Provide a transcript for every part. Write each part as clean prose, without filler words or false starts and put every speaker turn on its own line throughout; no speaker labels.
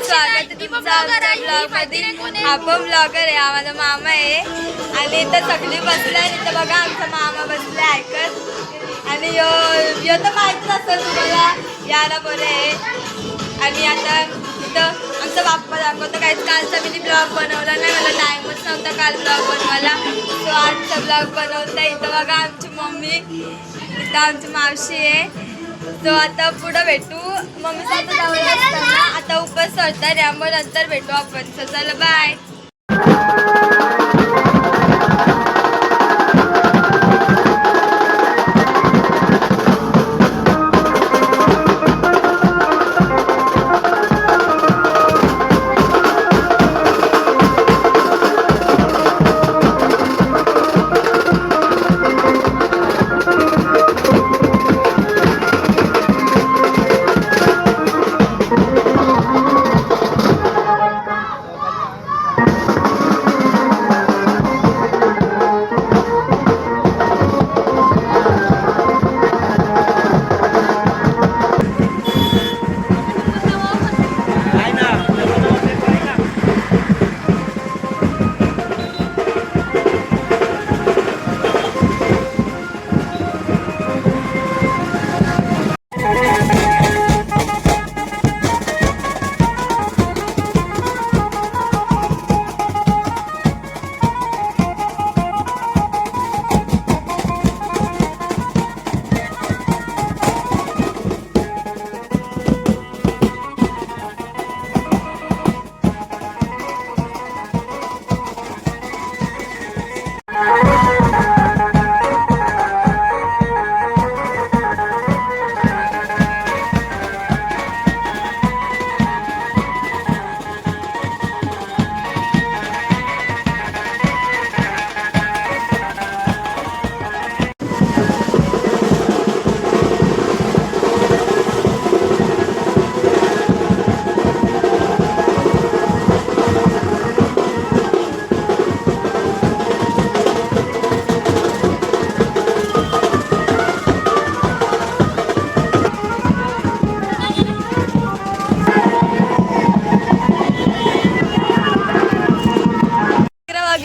स्वागत आहे तुमचं आमच्या ब्लॉगमध्ये. आपण ब्लॉगर आहे, हा माझा मामा आहे आणि इथं सगळी बसलाय. इथं बघा आमचा मामा बसलाय ऐकत आणि यो तर माहितीच असेल तुम्हाला, याला बरं आहे. आणि आता इथं आमचा बाप्पा दाखवतो. काहीच कालचा मी ब्लॉग बनवला नाही, मला टाईमच नव्हता काल ब्लॉग बनवायला. तो आजचा ब्लॉग बनवता. इथं बघा आमची मम्मी, इथं आमची मावशी आहे. तो आता पुढं भेटू. मम्मीचा आता जवळ असताना आता उपवास सोडतात, त्यामुळे नंतर भेटू आपण. सो चला बाय.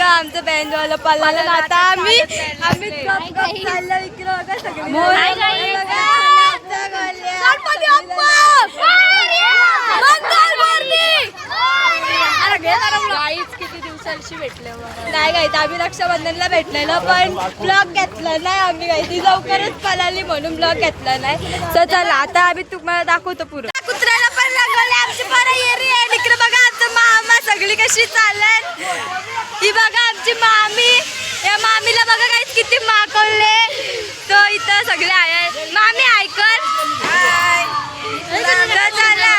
आमचं बँडवाला पाला आता आम्ही चाललो इकडे बघा सगळे.
किती दिवसांशी भेटले
नाही गायत आम्ही रक्षाबंधनला भेटलेलो, पण ब्लॉग घेतला नाही आम्ही. गायती लवकरच पळाली म्हणून ब्लॉग घेतला नाही. तर चला आता आम्ही तुम्हाला दाखवतो पुरं. कुत्र्याला पण रंगवले आमची बरं येरी आहे. इकडे बघा आमचं मामा सगळी कशी चालत. ही बघा आमची मामी, या मामीला बघा काहीच किती माकवले. तो इथं सगळे आहे. मामी ऐकल चला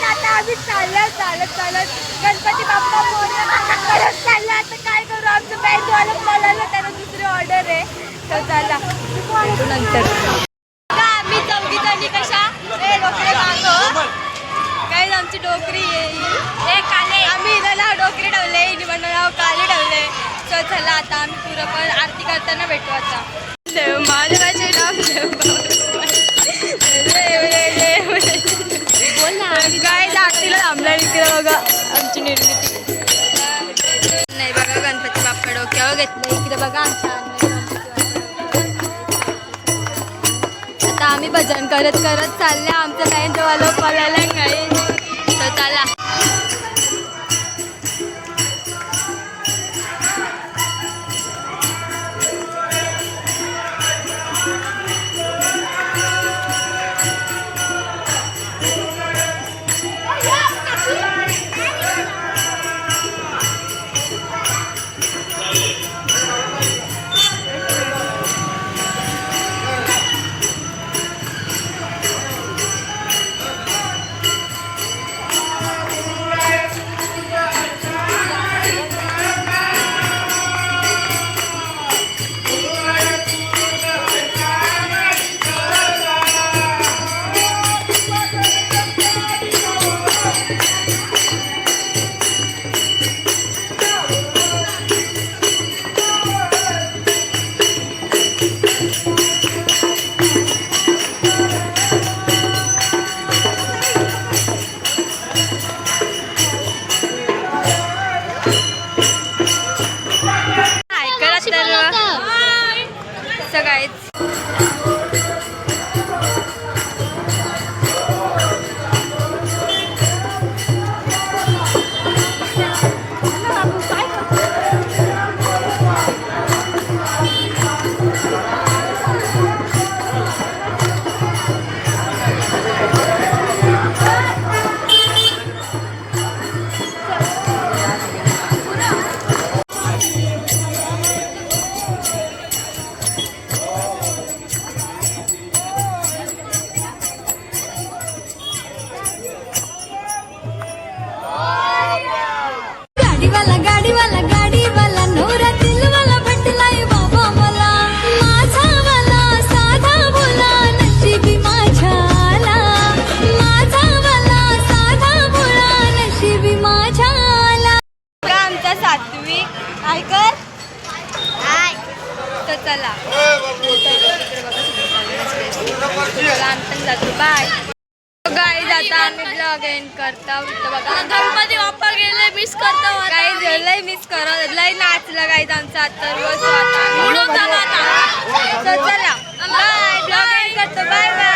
आता आम्ही चालत गणपती बाप्पा परत चालला. आता काय करू, आमचं बँडवाला पळालं, त्याला दुसरी ऑर्डर आहे. तर चला नंतर आम्ही चौघी जणी कशा डोकरे मागो काही आमची डोकरी आहे काले. आम्ही हिला डोकरी ठेवले, निवडणं काले ठेवले. तर चला आता आम्ही पुरं पण आरती करताना भेटू. आता काय लागतील आमला इकडे बघा आमची निर्मिती. नाही बघा गणपती बाप्पा डोक्यावर घेतलं. इकडे बघा आमच्या आता आम्ही भजन करत करत चालले. आमचं बँडवाला पळायला नाही. तर चला तर चला तिकडे बघा चला आम्ही पण जातो बाय. गाईज आता आम्ही ब्लॉग एंड करतो. इथं बघा
गणपती बाप्पा गेले मिस करतो
गाईज लय मिस करत लय नाचलं गाईज आमचा आता रोज आता
उडून झाला आता.
तर चला बाय ब्लॉग एंड करतो बाय बाय.